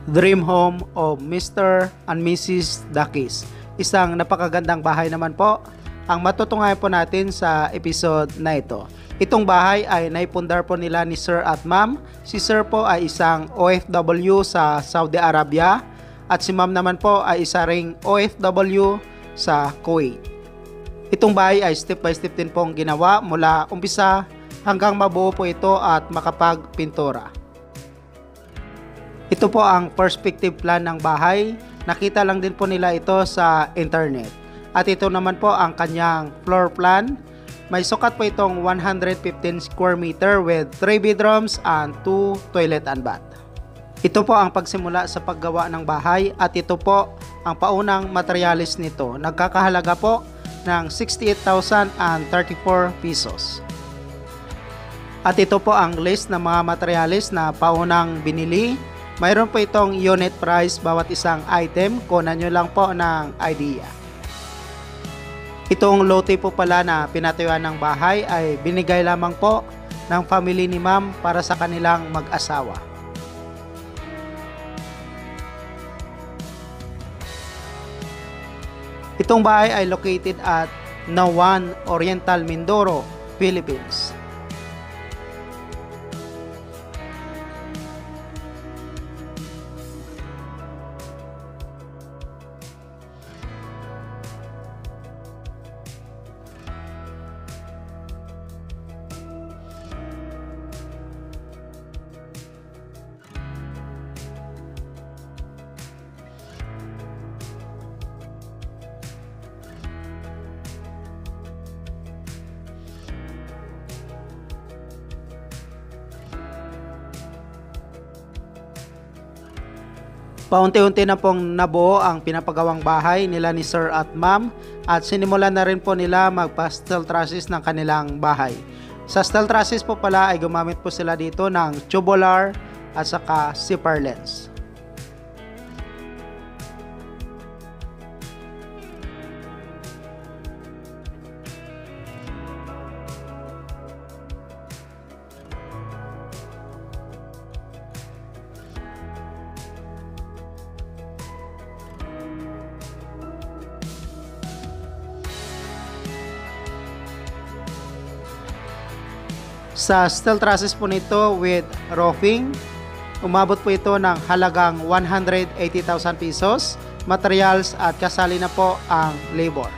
Dream Home of Mr. and Mrs. Dakis. Isang napakagandang bahay naman po ang matutungayan po natin sa episode na ito. Itong bahay ay naipundar po nila ni Sir at Ma'am. Si Sir po ay isang OFW sa Saudi Arabia at si Ma'am naman po ay isa ring OFW sa Kuwait. Itong bahay ay step by step din pong ginawa mula umpisa hanggang mabuo po ito at makapagpintura. Ito po ang perspective plan ng bahay. Nakita lang din po nila ito sa internet. At ito naman po ang kanyang floor plan. May sukat po itong 115 square meter with 3 bedrooms and 2 toilet and bath. Ito po ang pagsimula sa paggawa ng bahay at ito po ang paunang materialis nito. Nagkakahalaga po ng 68,034 pesos. At ito po ang list ng mga materialis na paunang binili. Mayroon po itong unit price bawat isang item. Kunan nyo lang po ng idea. Itong lote po pala na pinatayuan ng bahay ay binigay lamang po ng family ni Ma'am para sa kanilang mag-asawa. Itong bahay ay located at Nawan, Oriental Mindoro, Philippines. Paunti-unti na pong nabuo ang pinapagawang bahay nila ni Sir at Ma'am at sinimulan na rin po nila magpa-steel trusses ng kanilang bahay. Sa steel trusses po pala ay gumamit po sila dito ng tubular at saka zipper lens. Sa steel trusses po nito with roofing, umabot po ito ng halagang 180,000 pesos, materials at kasali na po ang labor.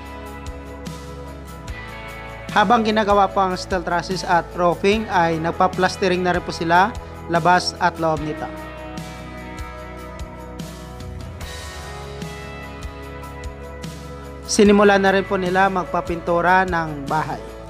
Habang ginagawa po ang steel trusses at roofing ay nagpa-plastering na rin po sila labas at loob nito. Sinimulan na rin po nila magpapintura ng bahay.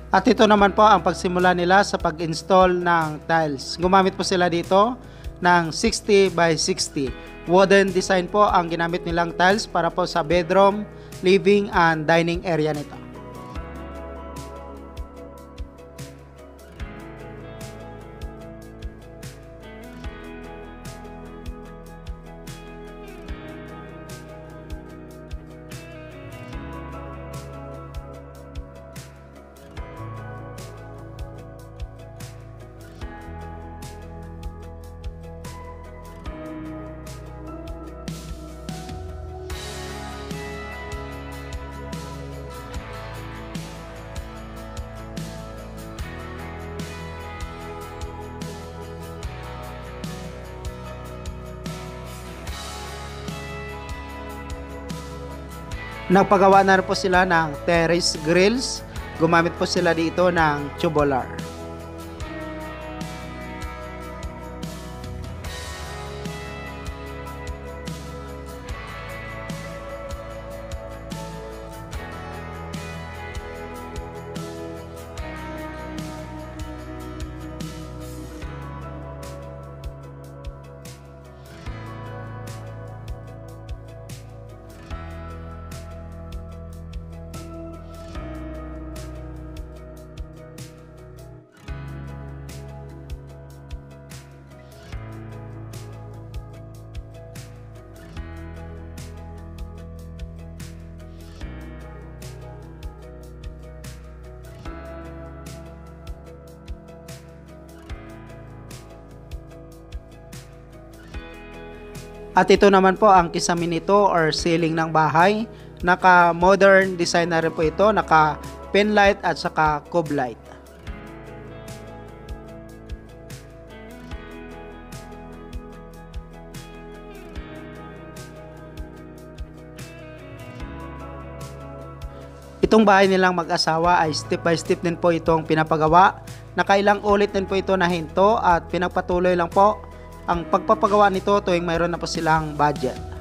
At ito naman po ang pagsimula nila sa pag-install ng tiles. Gumamit po sila dito ng 60 by 60. Wooden design po ang ginamit nilang tiles para po sa bedroom, living and dining area nito. Nagpagawa na rin po sila ng terrace grills. Gumamit po sila dito ng tubular. At ito naman po ang kisame nito or ceiling ng bahay. Naka modern design na rin po ito, naka pin light at saka cube light. Itong bahay nilang mag-asawa ay step by step din po itong pinapagawa. Nakailang ulit din po ito na hinto at pinagpatuloy lang po ang pagpapagawa nito tuwing mayroon na po silang budget.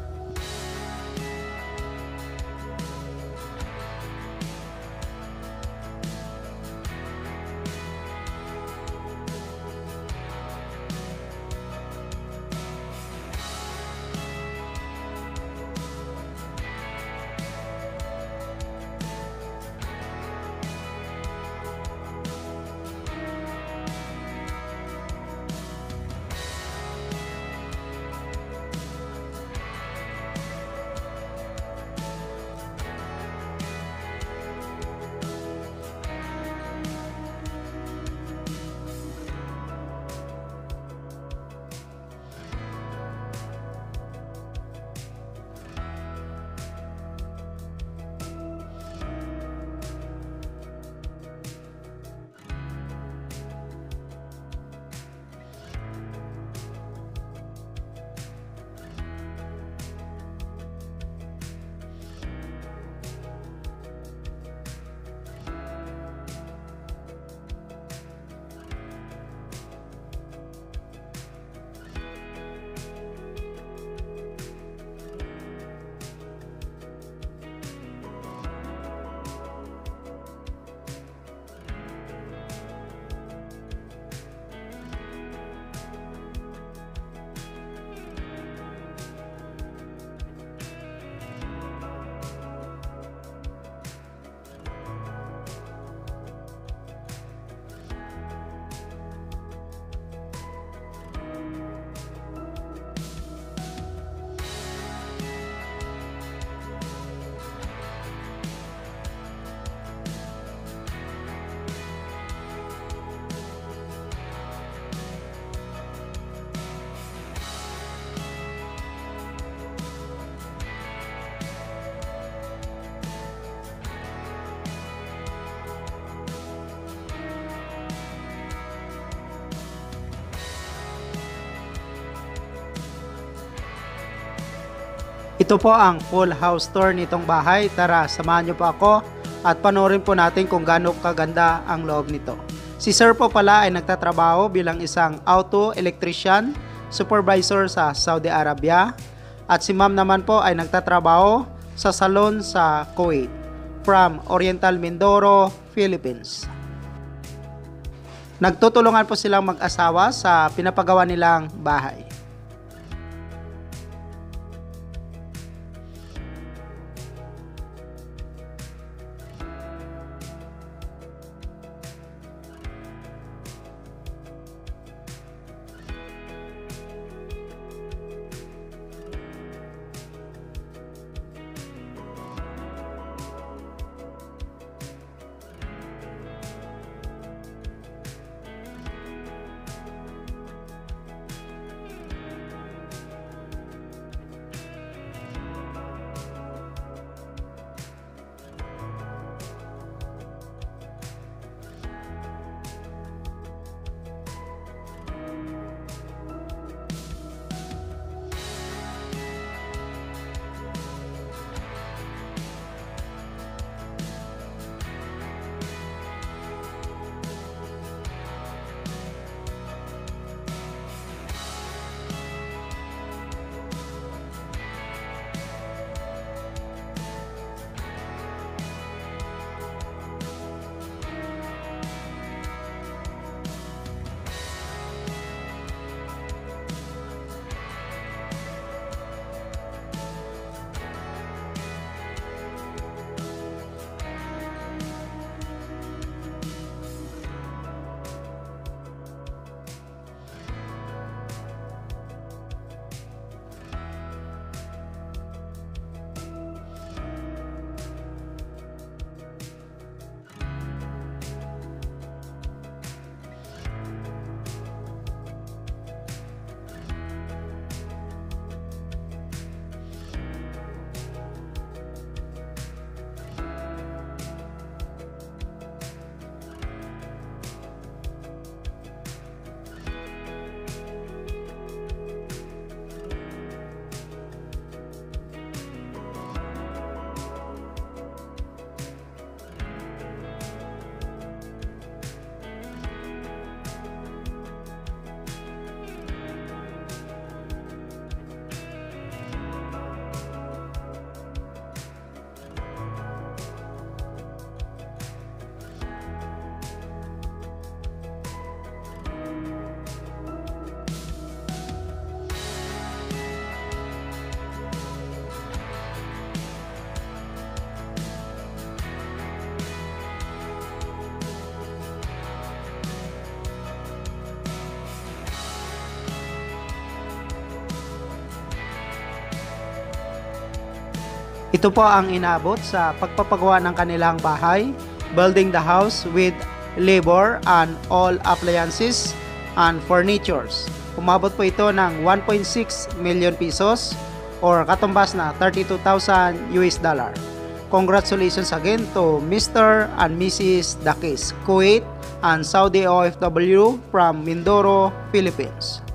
Ito po ang full house tour nitong bahay. Tara, samahan niyo po ako at panoorin po natin kung gaano kaganda ang loob nito. Si Sir po pala ay nagtatrabaho bilang isang auto electrician supervisor sa Saudi Arabia at si Ma'am naman po ay nagtatrabaho sa salon sa Kuwait from Oriental Mindoro, Philippines. Nagtutulungan po silang mag-asawa sa pinapagawa nilang bahay. Ito po ang inabot sa pagpapagawa ng kanilang bahay, building the house with labor and all appliances and furnitures. Umabot po ito ng 1.6 million pesos or katumbas na 32,000 US dollar. Congratulations again to Mr. and Mrs. Dakis, Kuwait and Saudi OFW from Mindoro, Philippines.